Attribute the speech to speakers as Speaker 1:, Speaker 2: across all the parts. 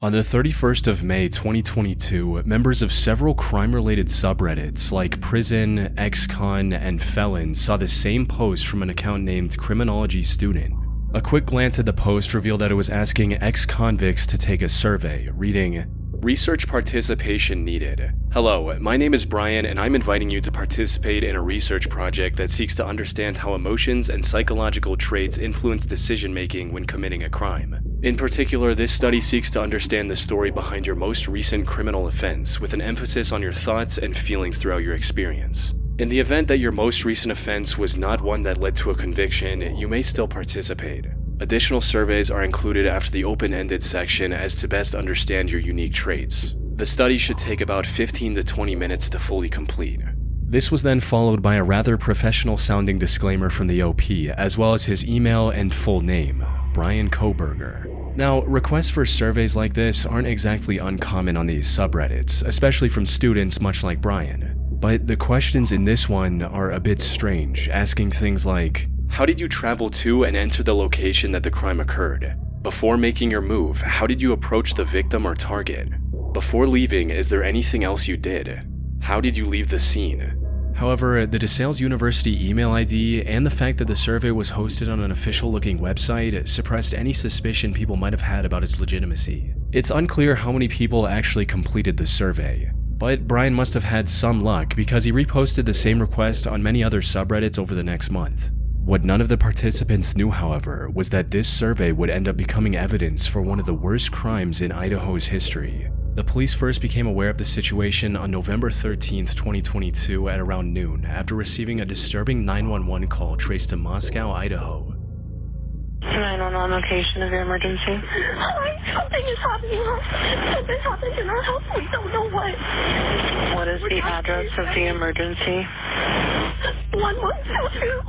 Speaker 1: On the 31st of May 2022, members of several crime-related subreddits like Prison, Ex-Con, and Felon saw the same post from an account named Criminology Student. A quick glance at the post revealed that it was asking ex-convicts to take a survey, reading, "Research participation needed. Hello, my name is Brian and I'm inviting you to participate in a research project that seeks to understand how emotions and psychological traits influence decision-making when committing a crime. In particular, this study seeks to understand the story behind your most recent criminal offense, with an emphasis on your thoughts and feelings throughout your experience. In the event that your most recent offense was not one that led to a conviction, you may still participate. Additional surveys are included after the open-ended section as to best understand your unique traits. The study should take about 15 to 20 minutes to fully complete." This was then followed by a rather professional-sounding disclaimer from the OP, as well as his email and full name, Brian Koberger. Now, requests for surveys like this aren't exactly uncommon on these subreddits, especially from students much like Brian. But the questions in this one are a bit strange, asking things like, how did you travel to and enter the location that the crime occurred? Before making your move, how did you approach the victim or target? Before leaving, is there anything else you did? How did you leave the scene? However, the DeSales University email ID and the fact that the survey was hosted on an official-looking website suppressed any suspicion people might have had about its legitimacy. It's unclear how many people actually completed the survey, but Brian must have had some luck because he reposted the same request on many other subreddits over the next month. What none of the participants knew, however, was that this survey would end up becoming evidence for one of the worst crimes in Idaho's history. The police first became aware of the situation on November 13th, 2022 at around noon after receiving a disturbing 911 call traced to Moscow, Idaho.
Speaker 2: 911 location of your emergency.
Speaker 3: Something is happening. Something happened in our house. We don't know what.
Speaker 2: What is the address of the emergency?
Speaker 3: 1122.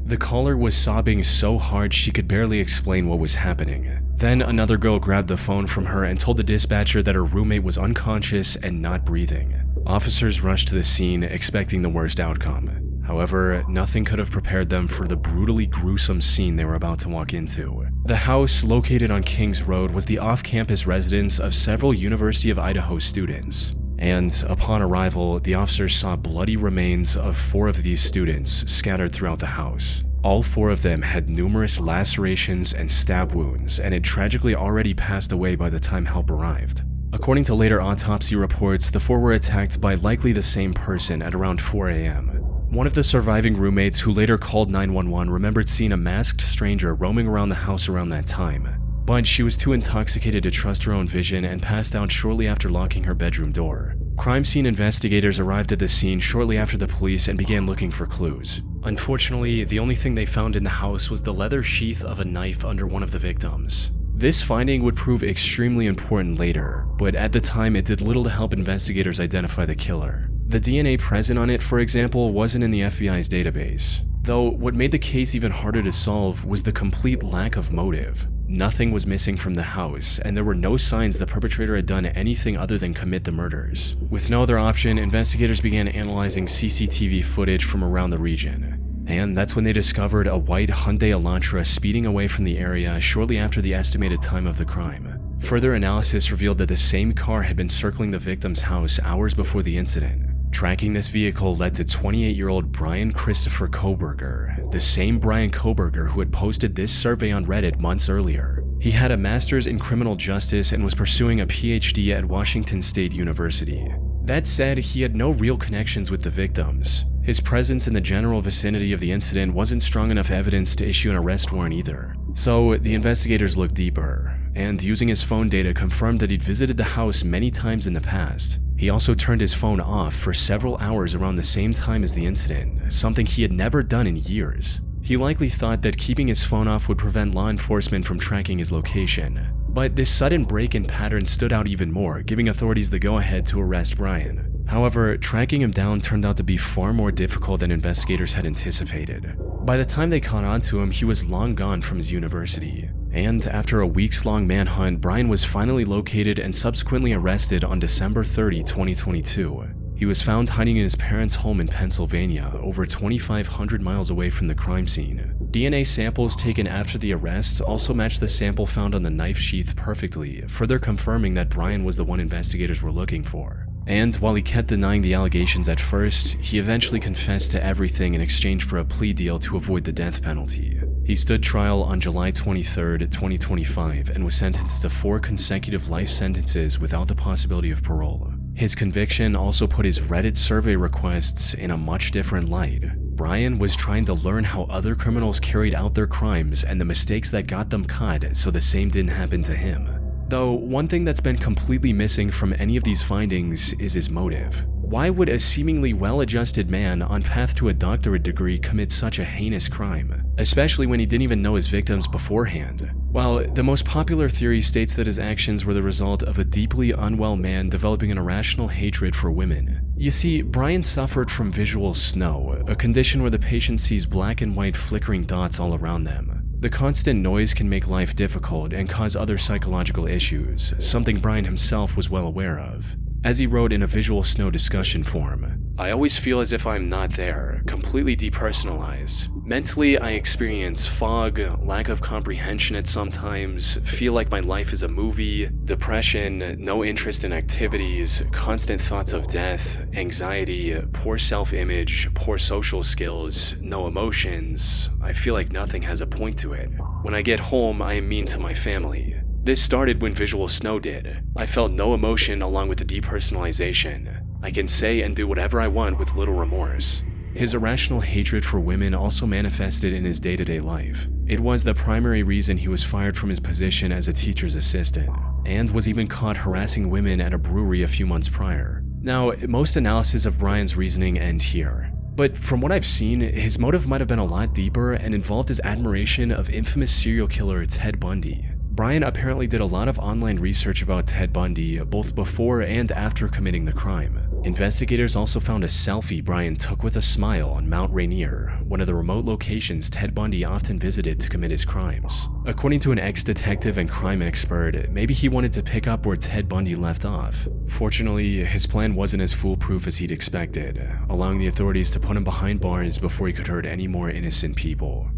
Speaker 1: The caller was sobbing so hard she could barely explain what was happening. Then another girl grabbed the phone from her and told the dispatcher that her roommate was unconscious and not breathing. Officers rushed to the scene, expecting the worst outcome. However, nothing could have prepared them for the brutally gruesome scene they were about to walk into. The house, located on Kings Road, was the off-campus residence of several University of Idaho students. And upon arrival, the officers saw bloody remains of 4 of these students scattered throughout the house. All 4 of them had numerous lacerations and stab wounds, and had tragically already passed away by the time help arrived. According to later autopsy reports, the 4 were attacked by likely the same person at around 4 a.m. One of the surviving roommates, who later called 911, remembered seeing a masked stranger roaming around the house around that time. But she was too intoxicated to trust her own vision and passed out shortly after locking her bedroom door. Crime scene investigators arrived at the scene shortly after the police and began looking for clues. Unfortunately, the only thing they found in the house was the leather sheath of a knife under one of the victims. This finding would prove extremely important later, but at the time it did little to help investigators identify the killer. The DNA present on it, for example, wasn't in the FBI's database. Though what made the case even harder to solve was the complete lack of motive. Nothing was missing from the house, and there were no signs the perpetrator had done anything other than commit the murders. With no other option, investigators began analyzing CCTV footage from around the region. And that's when they discovered a white Hyundai Elantra speeding away from the area shortly after the estimated time of the crime. Further analysis revealed that the same car had been circling the victim's house hours before the incident. Tracking this vehicle led to 28-year-old Brian Christopher Koberger, the same Brian Koberger who had posted this survey on Reddit months earlier. He had a master's in criminal justice and was pursuing a PhD at Washington State University. That said, he had no real connections with the victims. His presence in the general vicinity of the incident wasn't strong enough evidence to issue an arrest warrant either. So the investigators looked deeper, and using his phone data confirmed that he'd visited the house many times in the past. He also turned his phone off for several hours around the same time as the incident, something he had never done in years. He likely thought that keeping his phone off would prevent law enforcement from tracking his location. But this sudden break-in pattern stood out even more, giving authorities the go-ahead to arrest Brian. However, tracking him down turned out to be far more difficult than investigators had anticipated. By the time they caught on to him, he was long gone from his university. And after a weeks-long manhunt, Brian was finally located and subsequently arrested on December 30, 2022. He was found hiding in his parents' home in Pennsylvania, over 2,500 miles away from the crime scene. DNA samples taken after the arrest also matched the sample found on the knife sheath perfectly, further confirming that Brian was the one investigators were looking for. And while he kept denying the allegations at first, he eventually confessed to everything in exchange for a plea deal to avoid the death penalty. He stood trial on July 23, 2025, and was sentenced to 4 consecutive life sentences without the possibility of parole. His conviction also put his Reddit survey requests in a much different light. Brian was trying to learn how other criminals carried out their crimes and the mistakes that got them caught so the same didn't happen to him. Though, one thing that's been completely missing from any of these findings is his motive. Why would a seemingly well-adjusted man on path to a doctorate degree commit such a heinous crime, especially when he didn't even know his victims beforehand? Well, the most popular theory states that his actions were the result of a deeply unwell man developing an irrational hatred for women. You see, Brian suffered from visual snow, a condition where the patient sees black and white flickering dots all around them. The constant noise can make life difficult and cause other psychological issues, something Brian himself was well aware of. As he wrote in a visual snow discussion forum, "I always feel as if I'm not there, completely depersonalized. Mentally, I experience fog, lack of comprehension at some times, feel like my life is a movie, depression, no interest in activities, constant thoughts of death, anxiety, poor self-image, poor social skills, no emotions. I feel like nothing has a point to it. When I get home, I am mean to my family. This started when Visual Snow did. I felt no emotion along with the depersonalization. I can say and do whatever I want with little remorse." His irrational hatred for women also manifested in his day-to-day life. It was the primary reason he was fired from his position as a teacher's assistant, and was even caught harassing women at a brewery a few months prior. Now, most analysis of Brian's reasoning end here. But from what I've seen, his motive might have been a lot deeper and involved his admiration of infamous serial killer Ted Bundy. Brian apparently did a lot of online research about Ted Bundy, both before and after committing the crime. Investigators also found a selfie Brian took with a smile on Mount Rainier, one of the remote locations Ted Bundy often visited to commit his crimes. According to an ex-detective and crime expert, maybe he wanted to pick up where Ted Bundy left off. Fortunately, his plan wasn't as foolproof as he'd expected, allowing the authorities to put him behind bars before he could hurt any more innocent people.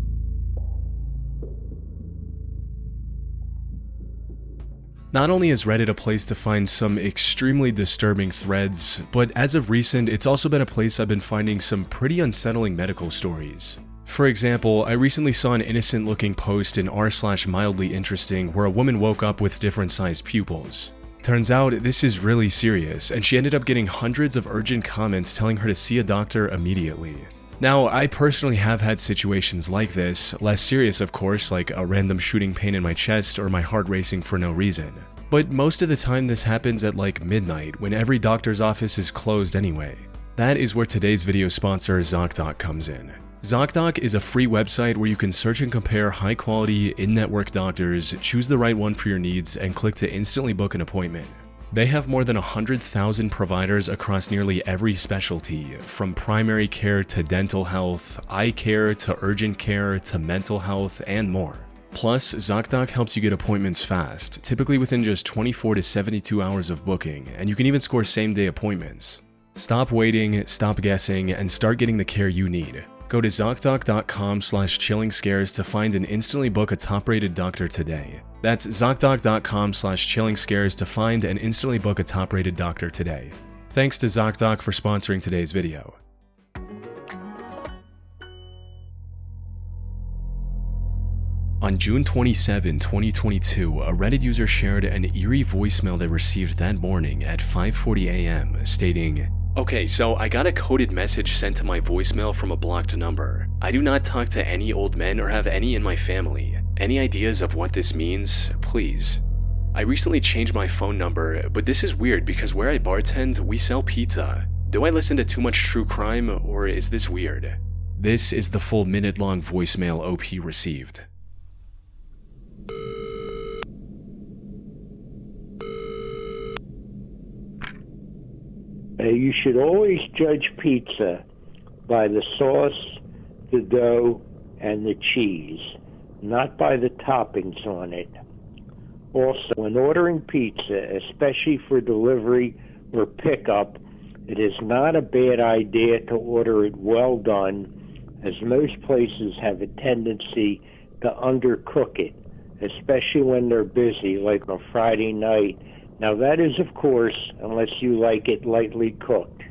Speaker 1: Not only is Reddit a place to find some extremely disturbing threads, but as of recent, it's also been a place I've been finding some pretty unsettling medical stories. For example, I recently saw an innocent-looking post in r/mildly interesting where a woman woke up with different sized pupils. Turns out, this is really serious, and she ended up getting hundreds of urgent comments telling her to see a doctor immediately. Now, I personally have had situations like this, less serious of course, like a random shooting pain in my chest or my heart racing for no reason. But most of the time this happens at like midnight, when every doctor's office is closed anyway. That is where today's video sponsor ZocDoc comes in. ZocDoc is a free website where you can search and compare high-quality, in-network doctors, choose the right one for your needs, and click to instantly book an appointment. They have more than 100,000 providers across nearly every specialty, from primary care to dental health, eye care to urgent care to mental health, and more. Plus, ZocDoc helps you get appointments fast, typically within just 24 to 72 hours of booking, and you can even score same-day appointments. Stop waiting, stop guessing, and start getting the care you need. Go to ZocDoc.com/chillingscares to find and instantly book a top-rated doctor today. That's ZocDoc.com/chillingscares to find and instantly book a top-rated doctor today. Thanks to ZocDoc for sponsoring today's video. On June 27, 2022, a Reddit user shared an eerie voicemail they received that morning at 5:40 a.m. stating, "Okay, so I got a coded message sent to my voicemail from a blocked number. I do not talk to any old men or have any in my family. Any ideas of what this means? Please. I recently changed my phone number, but this is weird because where I bartend, we sell pizza. Do I listen to too much true crime, or is this weird?" This is the full minute-long voicemail OP received.
Speaker 4: You should always judge pizza by the sauce, the dough, and the cheese, not by the toppings on it. Also, when ordering pizza, especially for delivery or pickup, It is not a bad idea to order it well done, as most places have a tendency to undercook it, especially when they're busy, like on Friday night. Now that is, of course, unless you like it lightly cooked.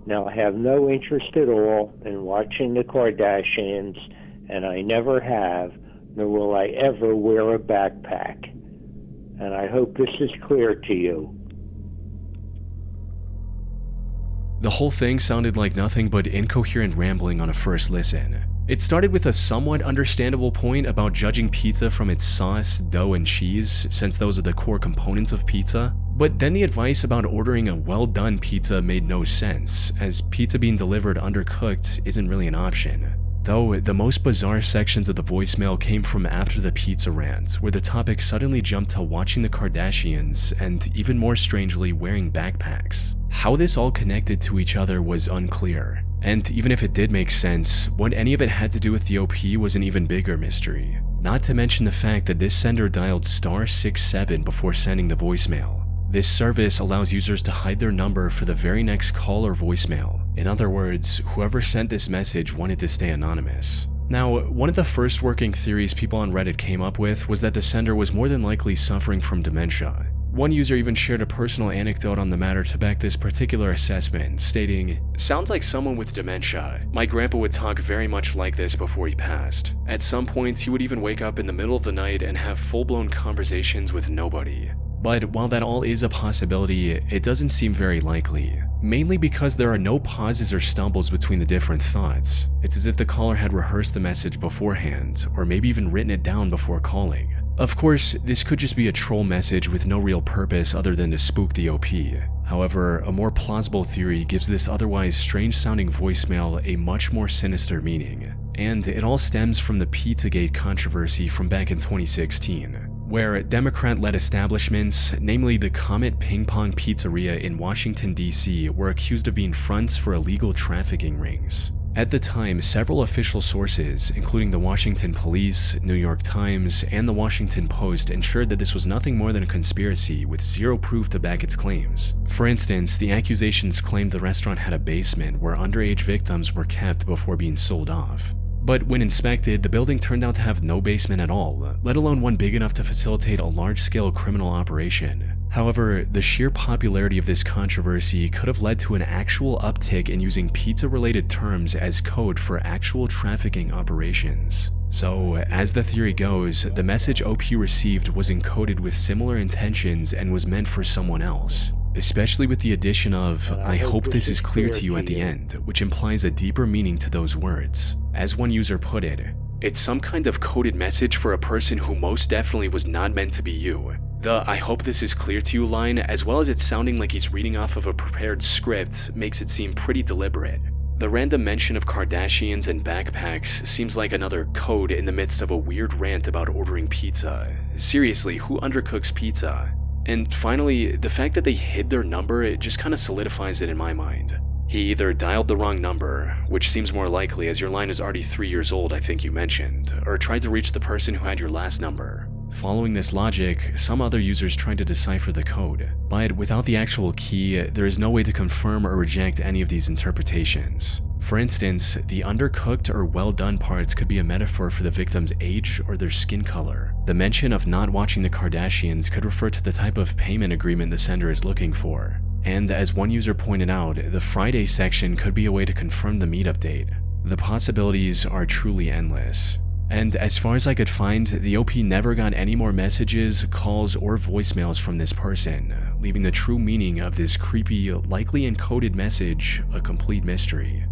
Speaker 4: Now, I have no interest at all in watching the Kardashians, and I never have, nor will I ever wear a backpack. And I hope this is clear to you.
Speaker 1: The whole thing sounded like nothing but incoherent rambling on a first listen. It started with a somewhat understandable point about judging pizza from its sauce, dough, and cheese, since those are the core components of pizza. But then the advice about ordering a well-done pizza made no sense, as pizza being delivered undercooked isn't really an option. Though, the most bizarre sections of the voicemail came from after the pizza rant, where the topic suddenly jumped to watching the Kardashians and, even more strangely, wearing backpacks. How this all connected to each other was unclear. And even if it did make sense, what any of it had to do with the OP was an even bigger mystery. Not to mention the fact that this sender dialed *67 before sending the voicemail. This service allows users to hide their number for the very next call or voicemail. In other words, whoever sent this message wanted to stay anonymous. Now, one of the first working theories people on Reddit came up with was that the sender was more than likely suffering from dementia. One user even shared a personal anecdote on the matter to back this particular assessment, stating, "Sounds like someone with dementia. My grandpa would talk very much like this before he passed. At some points, he would even wake up in the middle of the night and have full-blown conversations with nobody." But while that all is a possibility, it doesn't seem very likely. Mainly because there are no pauses or stumbles between the different thoughts. It's as if the caller had rehearsed the message beforehand, or maybe even written it down before calling. Of course, this could just be a troll message with no real purpose other than to spook the OP. However, a more plausible theory gives this otherwise strange-sounding voicemail a much more sinister meaning. And it all stems from the Pizzagate controversy from back in 2016. Where Democrat-led establishments, namely the Comet Ping Pong Pizzeria in Washington, D.C., were accused of being fronts for illegal trafficking rings. At the time, several official sources, including the Washington Police, New York Times, and the Washington Post, ensured that this was nothing more than a conspiracy with zero proof to back its claims. For instance, the accusations claimed the restaurant had a basement where underage victims were kept before being sold off. But when inspected, the building turned out to have no basement at all, let alone one big enough to facilitate a large-scale criminal operation. However, the sheer popularity of this controversy could have led to an actual uptick in using pizza-related terms as code for actual trafficking operations. So, as the theory goes, the message OP received was encoded with similar intentions and was meant for someone else. Especially with the addition of, "I hope this is clear to you" at the end, which implies a deeper meaning to those words. As one user put it, "It's some kind of coded message for a person who most definitely was not meant to be you." The "I hope this is clear to you" line, as well as it sounding like he's reading off of a prepared script, makes it seem pretty deliberate. The random mention of Kardashians and backpacks seems like another code in the midst of a weird rant about ordering pizza. Seriously, who undercooks pizza? And finally, the fact that they hid their number, it just kind of solidifies it in my mind. He either dialed the wrong number, which seems more likely as your line is already 3 years old, I think you mentioned, or tried to reach the person who had your last number. Following this logic, some other users tried to decipher the code, but without the actual key, there is no way to confirm or reject any of these interpretations. For instance, the undercooked or well-done parts could be a metaphor for the victim's age or their skin color. The mention of not watching the Kardashians could refer to the type of payment agreement the sender is looking for. And as one user pointed out, the Friday section could be a way to confirm the meetup date. The possibilities are truly endless. And as far as I could find, the OP never got any more messages, calls, or voicemails from this person, leaving the true meaning of this creepy, likely encoded message a complete mystery.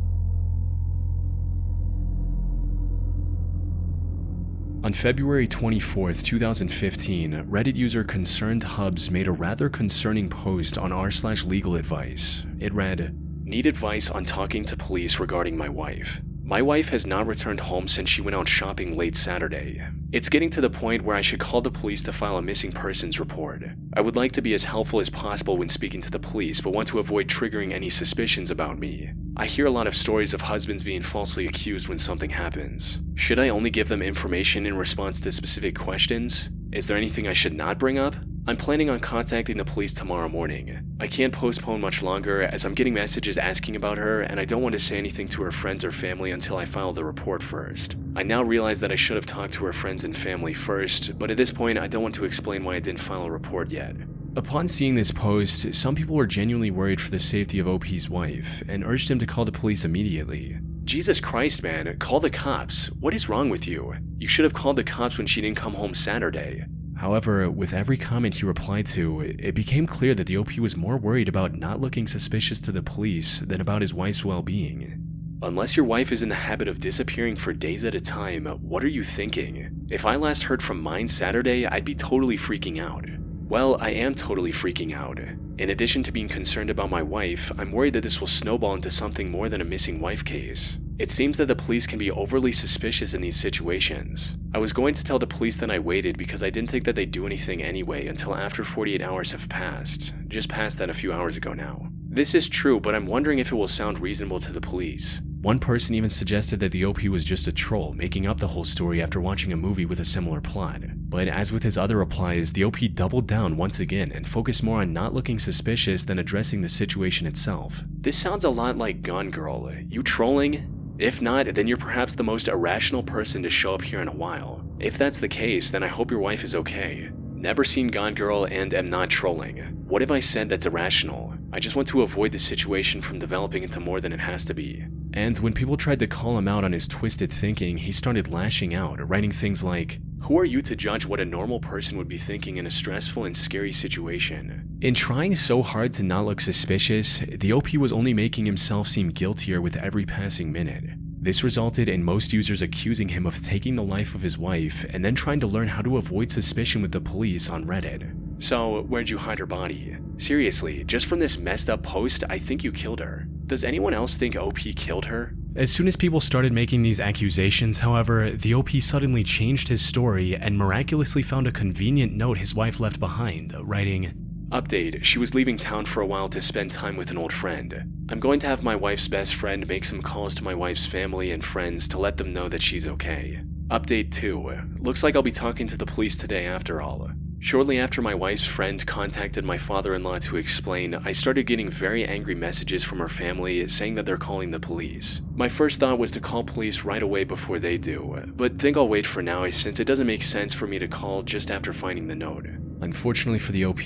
Speaker 1: On February 24th, 2015, Reddit user Concerned Hubs made a rather concerning post on r/legal advice. It read, "Need advice on talking to police regarding my wife. My wife has not returned home since she went out shopping late Saturday. It's getting to the point where I should call the police to file a missing persons report. I would like to be as helpful as possible when speaking to the police, but want to avoid triggering any suspicions about me. I hear a lot of stories of husbands being falsely accused when something happens. Should I only give them information in response to specific questions? Is there anything I should not bring up? I'm planning on contacting the police tomorrow morning. I can't postpone much longer as I'm getting messages asking about her and I don't want to say anything to her friends or family until I file the report first. I now realize that I should have talked to her friends and family first, but at this point I don't want to explain why I didn't file a report yet. Upon seeing this post, some people were genuinely worried for the safety of OP's wife and urged him to call the police immediately. Jesus Christ, man, call the cops. What is wrong with you? You should have called the cops when she didn't come home Saturday. However, with every comment he replied to, it became clear that the OP was more worried about not looking suspicious to the police than about his wife's well-being. Unless your wife is in the habit of disappearing for days at a time, what are you thinking? If I last heard from mine Saturday, I'd be totally freaking out. Well, I am totally freaking out. In addition to being concerned about my wife, I'm worried that this will snowball into something more than a missing wife case. It seems that the police can be overly suspicious in these situations. I was going to tell the police that I waited because I didn't think that they'd do anything anyway until after 48 hours have passed. Just passed that a few hours ago now. This is true, but I'm wondering if it will sound reasonable to the police. One person even suggested that the OP was just a troll, making up the whole story after watching a movie with a similar plot. But as with his other replies, the OP doubled down once again and focused more on not looking suspicious than addressing the situation itself. This sounds a lot like Gone Girl. You trolling? If not, then you're perhaps the most irrational person to show up here in a while. If that's the case, then I hope your wife is okay. Never seen Gone Girl and am not trolling. What have I said that's irrational? I just want to avoid the situation from developing into more than it has to be. And when people tried to call him out on his twisted thinking, he started lashing out, writing things like, "Who are you to judge what a normal person would be thinking in a stressful and scary situation?" In trying so hard to not look suspicious, the OP was only making himself seem guiltier with every passing minute. This resulted in most users accusing him of taking the life of his wife and then trying to learn how to avoid suspicion with the police on Reddit. So, where'd you hide her body? Seriously, just from this messed up post, I think you killed her. Does anyone else think OP killed her? As soon as people started making these accusations, however, the OP suddenly changed his story and miraculously found a convenient note his wife left behind, writing, "Update, she was leaving town for a while to spend time with an old friend. I'm going to have my wife's best friend make some calls to my wife's family and friends to let them know that she's okay. Update 2, looks like I'll be talking to the police today after all. Shortly after my wife's friend contacted my father-in-law to explain, I started getting very angry messages from her family saying that they're calling the police. My first thought was to call police right away before they do, but think I'll wait for now since it doesn't make sense for me to call just after finding the note." Unfortunately for the OP,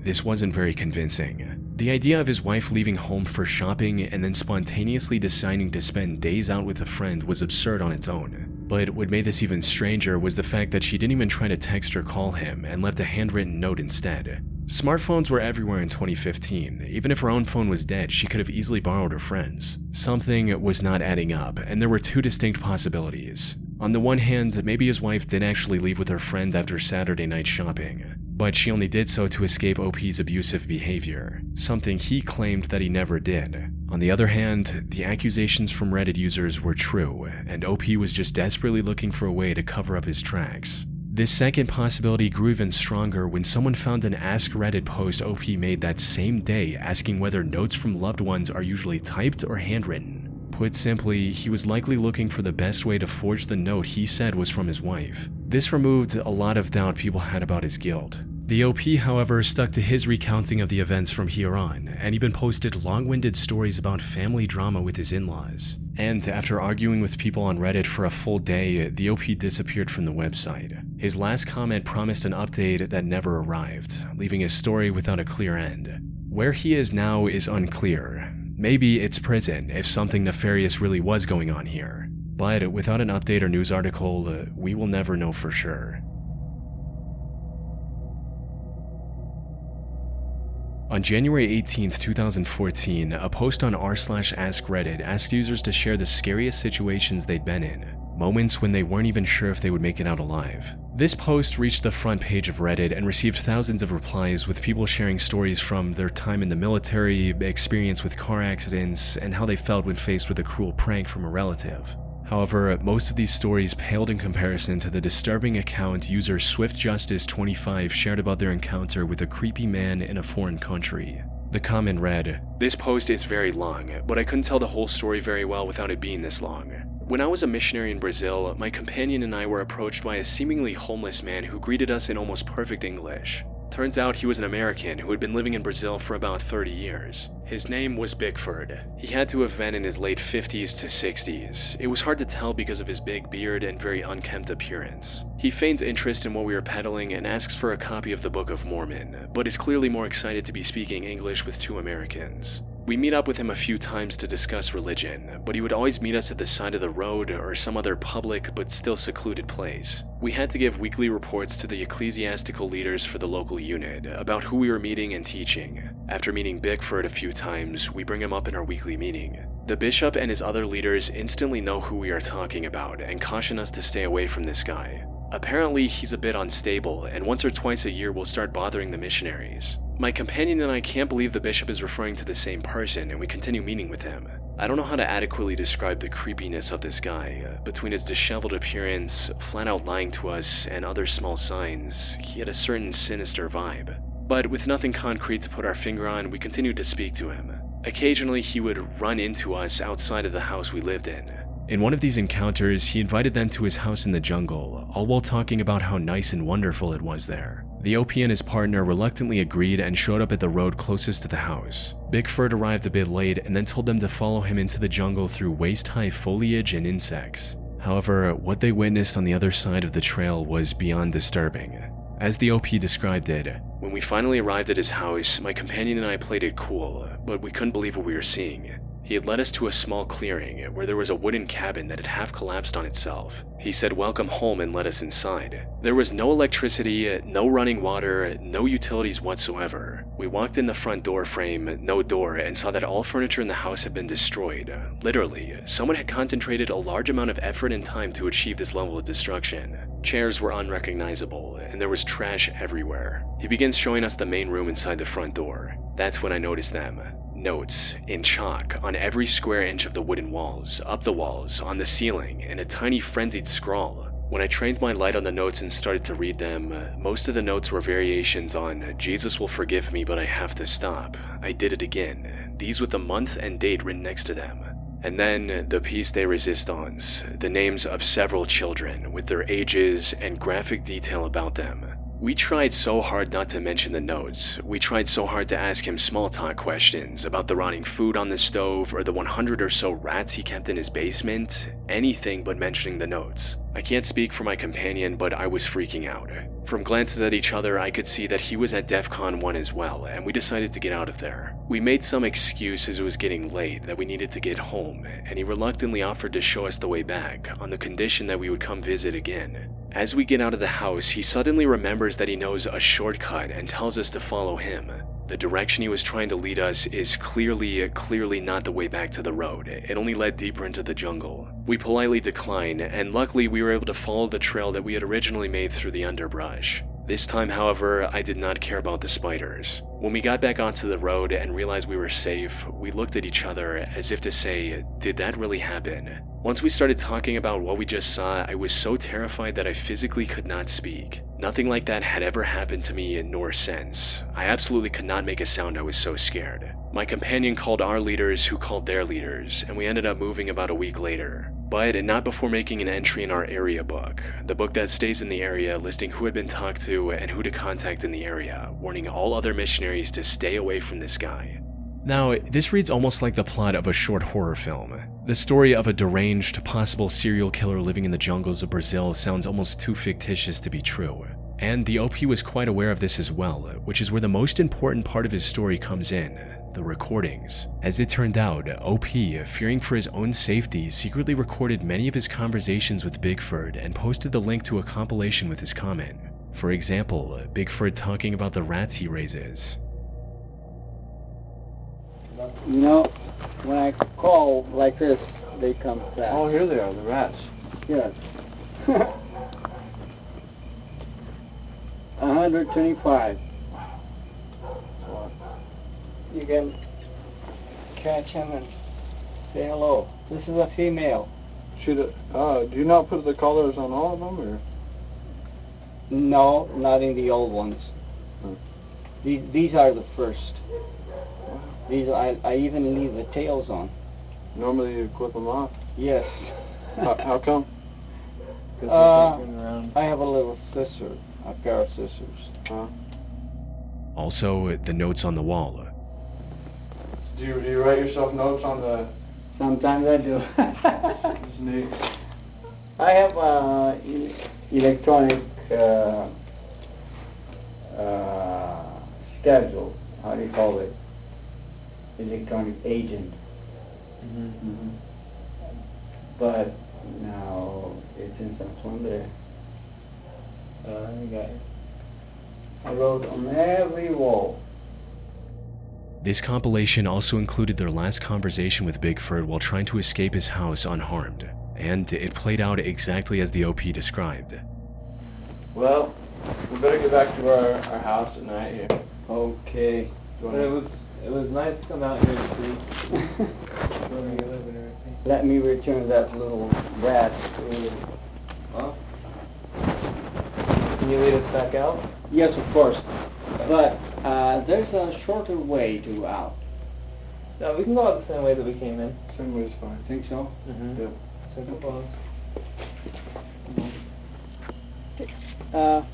Speaker 1: this wasn't very convincing. The idea of his wife leaving home for shopping and then spontaneously deciding to spend days out with a friend was absurd on its own. But what made this even stranger was the fact that she didn't even try to text or call him and left a handwritten note instead. Smartphones were everywhere in 2015. Even if her own phone was dead, she could have easily borrowed her friend's. Something was not adding up, and there were two distinct possibilities. On the one hand, maybe his wife did actually leave with her friend after Saturday night shopping, but she only did so to escape OP's abusive behavior, something he claimed that he never did. On the other hand, the accusations from Reddit users were true, and OP was just desperately looking for a way to cover up his tracks. This second possibility grew even stronger when someone found an Ask Reddit post OP made that same day asking whether notes from loved ones are usually typed or handwritten. Put simply, he was likely looking for the best way to forge the note he said was from his wife. This removed a lot of doubt people had about his guilt. The OP, however, stuck to his recounting of the events from here on, and even posted long-winded stories about family drama with his in-laws. And after arguing with people on Reddit for a full day, the OP disappeared from the website. His last comment promised an update that never arrived, leaving his story without a clear end. Where he is now is unclear. Maybe it's prison if something nefarious really was going on here. But without an update or news article, we will never know for sure. On January 18th, 2014, a post on r/AskReddit asked users to share the scariest situations they'd been in, moments when they weren't even sure if they would make it out alive. This post reached the front page of Reddit and received thousands of replies with people sharing stories from their time in the military, experience with car accidents, and how they felt when faced with a cruel prank from a relative. However, most of these stories paled in comparison to the disturbing account user SwiftJustice25 shared about their encounter with a creepy man in a foreign country. The comment read, "This post is very long, but I couldn't tell the whole story very well without it being this long. When I was a missionary in Brazil, my companion and I were approached by a seemingly homeless man who greeted us in almost perfect English. Turns out he was an American who had been living in Brazil for about 30 years. His name was Bickford. He had to have been in his late 50s to 60s. It was hard to tell because of his big beard and very unkempt appearance. He feigns interest in what we were peddling and asks for a copy of the Book of Mormon, but is clearly more excited to be speaking English with two Americans. We meet up with him a few times to discuss religion, but he would always meet us at the side of the road or some other public but still secluded place. We had to give weekly reports to the ecclesiastical leaders for the local unit about who we were meeting and teaching. After meeting Bickford a few times, we bring him up in our weekly meeting. The bishop and his other leaders instantly know who we are talking about and caution us to stay away from this guy. Apparently, he's a bit unstable, and once or twice a year will start bothering the missionaries. My companion and I can't believe the bishop is referring to the same person, and we continue meeting with him. I don't know how to adequately describe the creepiness of this guy. Between his disheveled appearance, flat-out lying to us, and other small signs, he had a certain sinister vibe. But with nothing concrete to put our finger on, we continued to speak to him. Occasionally, he would run into us outside of the house we lived in. In one of these encounters, he invited them to his house in the jungle, all while talking about how nice and wonderful it was there. The OP and his partner reluctantly agreed and showed up at the road closest to the house. Bickford arrived a bit late and then told them to follow him into the jungle through waist-high foliage and insects. However, what they witnessed on the other side of the trail was beyond disturbing. As the OP described it, when we finally arrived at his house, my companion and I played it cool, but we couldn't believe what we were seeing. He had led us to a small clearing where there was a wooden cabin that had half collapsed on itself. He said welcome home and let us inside. There was no electricity, no running water, no utilities whatsoever. We walked in the front door frame, no door, and saw that all furniture in the house had been destroyed. Literally, someone had concentrated a large amount of effort and time to achieve this level of destruction. Chairs were unrecognizable, and there was trash everywhere. He begins showing us the main room inside the front door. That's when I noticed them. Notes, in chalk, on every square inch of the wooden walls, up the walls, on the ceiling, and a tiny frenzied scrawl. When I trained my light on the notes and started to read them, most of the notes were variations on, Jesus will forgive me but I have to stop. I did it again. These with the month and date written next to them. And then, the piece de resistance, the names of several children, with their ages and graphic detail about them. We tried so hard not to mention the notes. We tried so hard to ask him small talk questions about the rotting food on the stove or the 100 or so rats he kept in his basement. Anything but mentioning the notes. I can't speak for my companion, but I was freaking out. From glances at each other, I could see that he was at DEF CON 1 as well, and we decided to get out of there. We made some excuse as it was getting late that we needed to get home, and he reluctantly offered to show us the way back, on the condition that we would come visit again. As we get out of the house, he suddenly remembers that he knows a shortcut and tells us to follow him. The direction he was trying to lead us is clearly not the way back to the road. It only led deeper into the jungle. We politely declined, and luckily we were able to follow the trail that we had originally made through the underbrush. This time, however, I did not care about the spiders. When we got back onto the road and realized we were safe, we looked at each other as if to say, did that really happen? Once we started talking about what we just saw, I was so terrified that I physically could not speak. Nothing like that had ever happened to me nor since. I absolutely could not make a sound, I was so scared. My companion called our leaders who called their leaders, and we ended up moving about a week later. But not before making an entry in our area book, the book that stays in the area listing who had been talked to and who to contact in the area, warning all other missionaries to stay away from this guy. Now, this reads almost like the plot of a short horror film. The story of a deranged, possible serial killer living in the jungles of Brazil sounds almost too fictitious to be true. And the OP was quite aware of this as well, which is where the most important part of his story comes in, the recordings. As it turned out, OP, fearing for his own safety, secretly recorded many of his conversations with Bickford and posted the link to a compilation with his comment. For example, Bickford talking about the rats he raises.
Speaker 5: You know, when I call like this, they come back.
Speaker 6: Oh, here they are, the rats.
Speaker 5: Yes. 125. You can catch him and say hello. This is a female.
Speaker 6: Do you not put the collars on all of them, or?
Speaker 5: No, not in the old ones. These are the first. These I even leave the tails on.
Speaker 6: Normally you clip them off?
Speaker 5: Yes.
Speaker 6: How come?
Speaker 5: I have a little sister, a pair of scissors.
Speaker 1: Also, the notes on the wall.
Speaker 6: Do you write yourself notes on the...
Speaker 5: Sometimes I do.
Speaker 6: It's neat.
Speaker 5: I have electronic schedule. How do you call it? Electronic agent. But now it's in some one there. I got it. I wrote on every wall.
Speaker 1: This compilation also included their last conversation with Bigfoot while trying to escape his house unharmed, and it played out exactly as the OP described.
Speaker 6: Well, we better get back to our house at night here.
Speaker 5: Okay.
Speaker 7: But it was nice to come out here to see where you live and everything.
Speaker 5: Let me return that little rat.
Speaker 7: Well, can you lead us back out?
Speaker 5: Yes, of course. But there's a shorter way to out.
Speaker 7: No, we can go out the same way that we came in.
Speaker 6: Same way is fine.
Speaker 5: Think so?
Speaker 7: Yeah. Simple pause.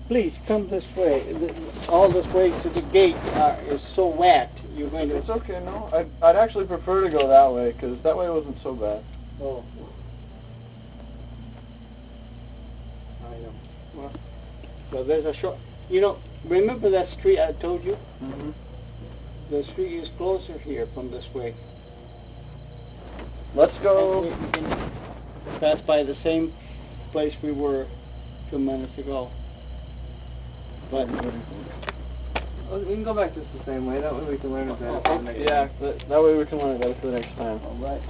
Speaker 5: Please come this way. All this way to the gate is so wet. You're going to.
Speaker 6: It's okay, no. I'd actually prefer to go that way, because that way wasn't so bad.
Speaker 5: Oh. I know. Well, there's a short. You know, remember that street I told you?
Speaker 6: Mm-hmm.
Speaker 5: The street is closer here from this way.
Speaker 6: Let's go.
Speaker 5: And we can pass by the same place we were 2 minutes ago. But
Speaker 7: We can go back just the same way. That way we can learn it better for the next
Speaker 6: Yeah,
Speaker 7: time.
Speaker 6: that way we can learn it better for the next time.
Speaker 5: all right.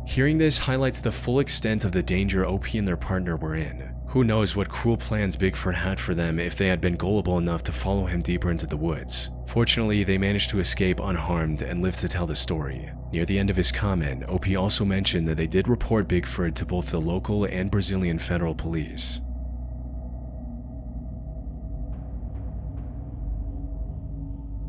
Speaker 1: Hearing this highlights the full extent of the danger OP and their partner were in. Who knows what cruel plans Bigfoot had for them if they had been gullible enough to follow him deeper into the woods. Fortunately, they managed to escape unharmed and lived to tell the story. Near the end of his comment, OP also mentioned that they did report Bigfoot to both the local and Brazilian federal police.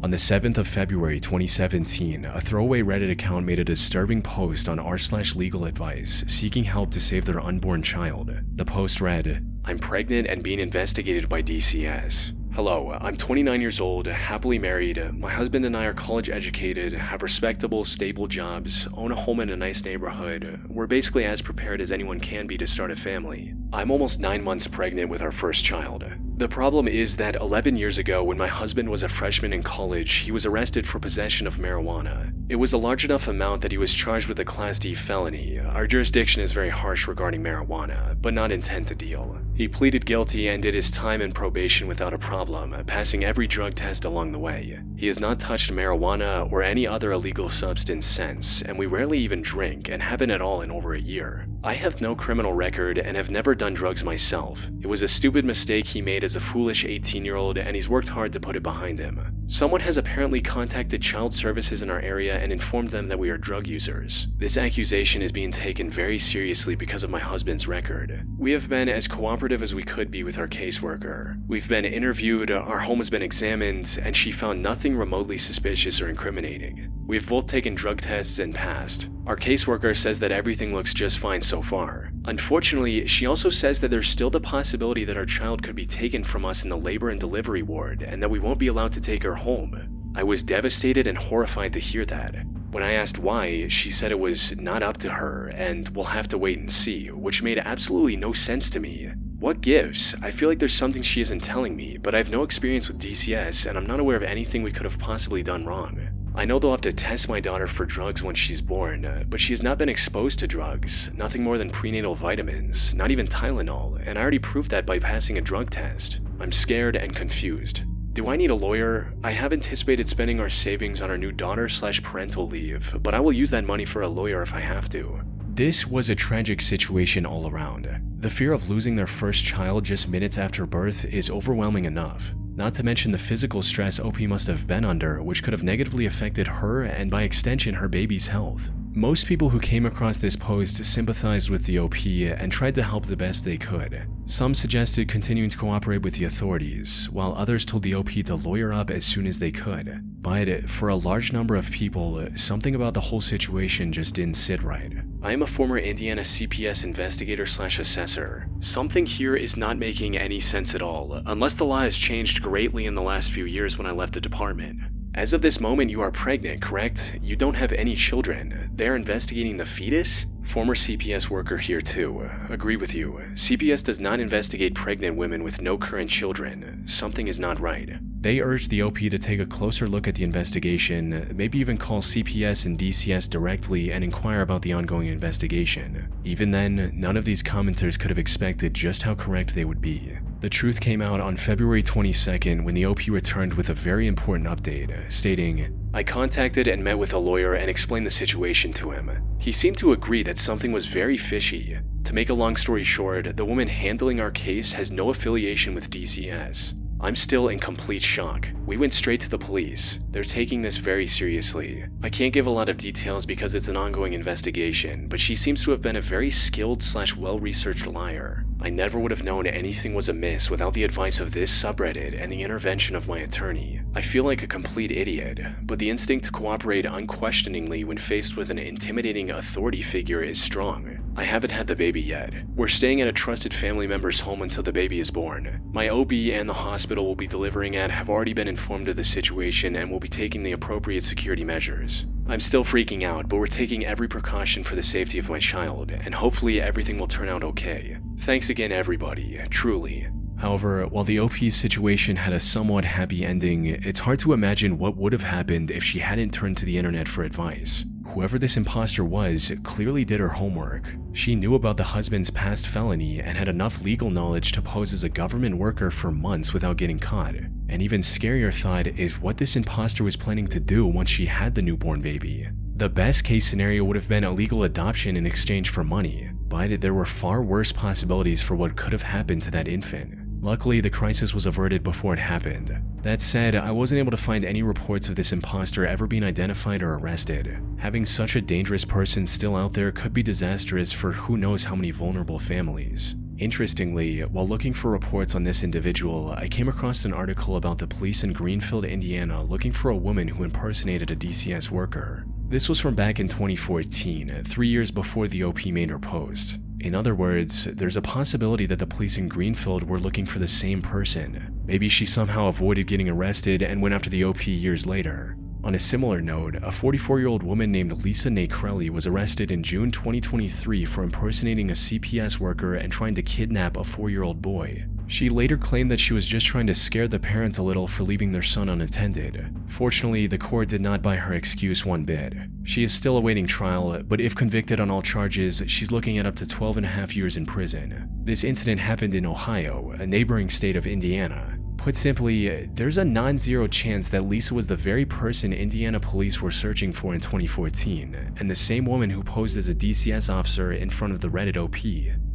Speaker 1: On the 7th of February 2017, a throwaway Reddit account made a disturbing post on r/legal advice seeking help to save their unborn child. The post read, "I'm pregnant and being investigated by DCS. Hello, I'm 29 years old, happily married. My husband and I are college educated, have respectable, stable jobs, own a home in a nice neighborhood. We're basically as prepared as anyone can be to start a family. I'm almost 9 months pregnant with our first child. The problem is that 11 years ago, when my husband was a freshman in college, he was arrested for possession of marijuana. It was a large enough amount that he was charged with a Class D felony. Our jurisdiction is very harsh regarding marijuana, but not intent to deal. He pleaded guilty and did his time in probation without a problem, passing every drug test along the way. He has not touched marijuana or any other illegal substance since, and we rarely even drink and haven't at all in over a year. I have no criminal record and have never done drugs myself. It was a stupid mistake he made as a foolish 18-year-old, and he's worked hard to put it behind him. Someone has apparently contacted child services in our area and informed them that we are drug users. This accusation is being taken very seriously because of my husband's record. We have been as cooperative as we could be with our caseworker. We've been interviewed, our home has been examined, and she found nothing remotely suspicious or incriminating. We have both taken drug tests and passed. Our caseworker says that everything looks just fine so far. Unfortunately, she also says that there's still the possibility that our child could be taken from us in the labor and delivery ward, and that we won't be allowed to take her home. I was devastated and horrified to hear that. When I asked why, she said it was not up to her, and we'll have to wait and see, which made absolutely no sense to me. What gives? I feel like there's something she isn't telling me, but I have no experience with DCS, and I'm not aware of anything we could have possibly done wrong. I know they'll have to test my daughter for drugs when she's born, but she has not been exposed to drugs, nothing more than prenatal vitamins, not even Tylenol, and I already proved that by passing a drug test. I'm scared and confused. Do I need a lawyer? I have anticipated spending our savings on our new daughter/parental leave, but I will use that money for a lawyer if I have to. This was a tragic situation all around. The fear of losing their first child just minutes after birth is overwhelming enough. Not to mention the physical stress OP must have been under, which could have negatively affected her and by extension her baby's health. Most people who came across this post sympathized with the OP and tried to help the best they could. Some suggested continuing to cooperate with the authorities, while others told the OP to lawyer up as soon as they could. But for a large number of people, something about the whole situation just didn't sit right. I am a former Indiana CPS investigator/assessor. Something here is not making any sense at all, unless the law has changed greatly in the last few years when I left the department. As of this moment, you are pregnant, correct? You don't have any children. They're investigating the fetus? Former CPS worker here too. Agree with you. CPS does not investigate pregnant women with no current children. Something is not right. They urged the OP to take a closer look at the investigation, maybe even call CPS and DCS directly and inquire about the ongoing investigation. Even then, none of these commenters could have expected just how correct they would be. The truth came out on February 22nd when the OP returned with a very important update, stating, "I contacted and met with a lawyer and explained the situation to him. He seemed to agree that something was very fishy. To make a long story short, the woman handling our case has no affiliation with DCS. I'm still in complete shock. We went straight to the police. They're taking this very seriously. I can't give a lot of details because it's an ongoing investigation, but she seems to have been a very skilled/well-researched liar. I never would have known anything was amiss without the advice of this subreddit and the intervention of my attorney. I feel like a complete idiot, but the instinct to cooperate unquestioningly when faced with an intimidating authority figure is strong. I haven't had the baby yet. We're staying at a trusted family member's home until the baby is born. My OB and the hospital we'll be delivering at have already been informed of the situation and will be taking the appropriate security measures. I'm still freaking out, but we're taking every precaution for the safety of my child, and hopefully everything will turn out okay. Thanks again, everybody, truly." However, while the OP's situation had a somewhat happy ending, it's hard to imagine what would have happened if she hadn't turned to the internet for advice. Whoever this imposter was clearly did her homework. She knew about the husband's past felony and had enough legal knowledge to pose as a government worker for months without getting caught. An even scarier thought is what this imposter was planning to do once she had the newborn baby. The best case scenario would have been a legal adoption in exchange for money, but there were far worse possibilities for what could have happened to that infant. Luckily, the crisis was averted before it happened. That said, I wasn't able to find any reports of this imposter ever being identified or arrested. Having such a dangerous person still out there could be disastrous for who knows how many vulnerable families. Interestingly, while looking for reports on this individual, I came across an article about the police in Greenfield, Indiana looking for a woman who impersonated a DCS worker. This was from back in 2014, 3 years before the OP made her post. In other words, there's a possibility that the police in Greenfield were looking for the same person. Maybe she somehow avoided getting arrested and went after the OP years later. On a similar note, a 44-year-old woman named Lisa Nakrelli was arrested in June 2023 for impersonating a CPS worker and trying to kidnap a 4-year-old boy. She later claimed that she was just trying to scare the parents a little for leaving their son unattended. Fortunately, the court did not buy her excuse one bit. She is still awaiting trial, but if convicted on all charges, she's looking at up to 12.5 years in prison. This incident happened in Ohio, a neighboring state of Indiana. Put simply, there's a non-zero chance that Lisa was the very person Indiana police were searching for in 2014, and the same woman who posed as a DCS officer in front of the Reddit OP.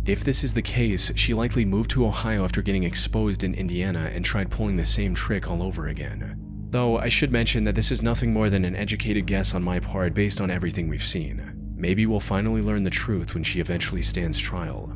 Speaker 1: If this is the case, she likely moved to Ohio after getting exposed in Indiana and tried pulling the same trick all over again. Though I should mention that this is nothing more than an educated guess on my part based on everything we've seen. Maybe we'll finally learn the truth when she eventually stands trial.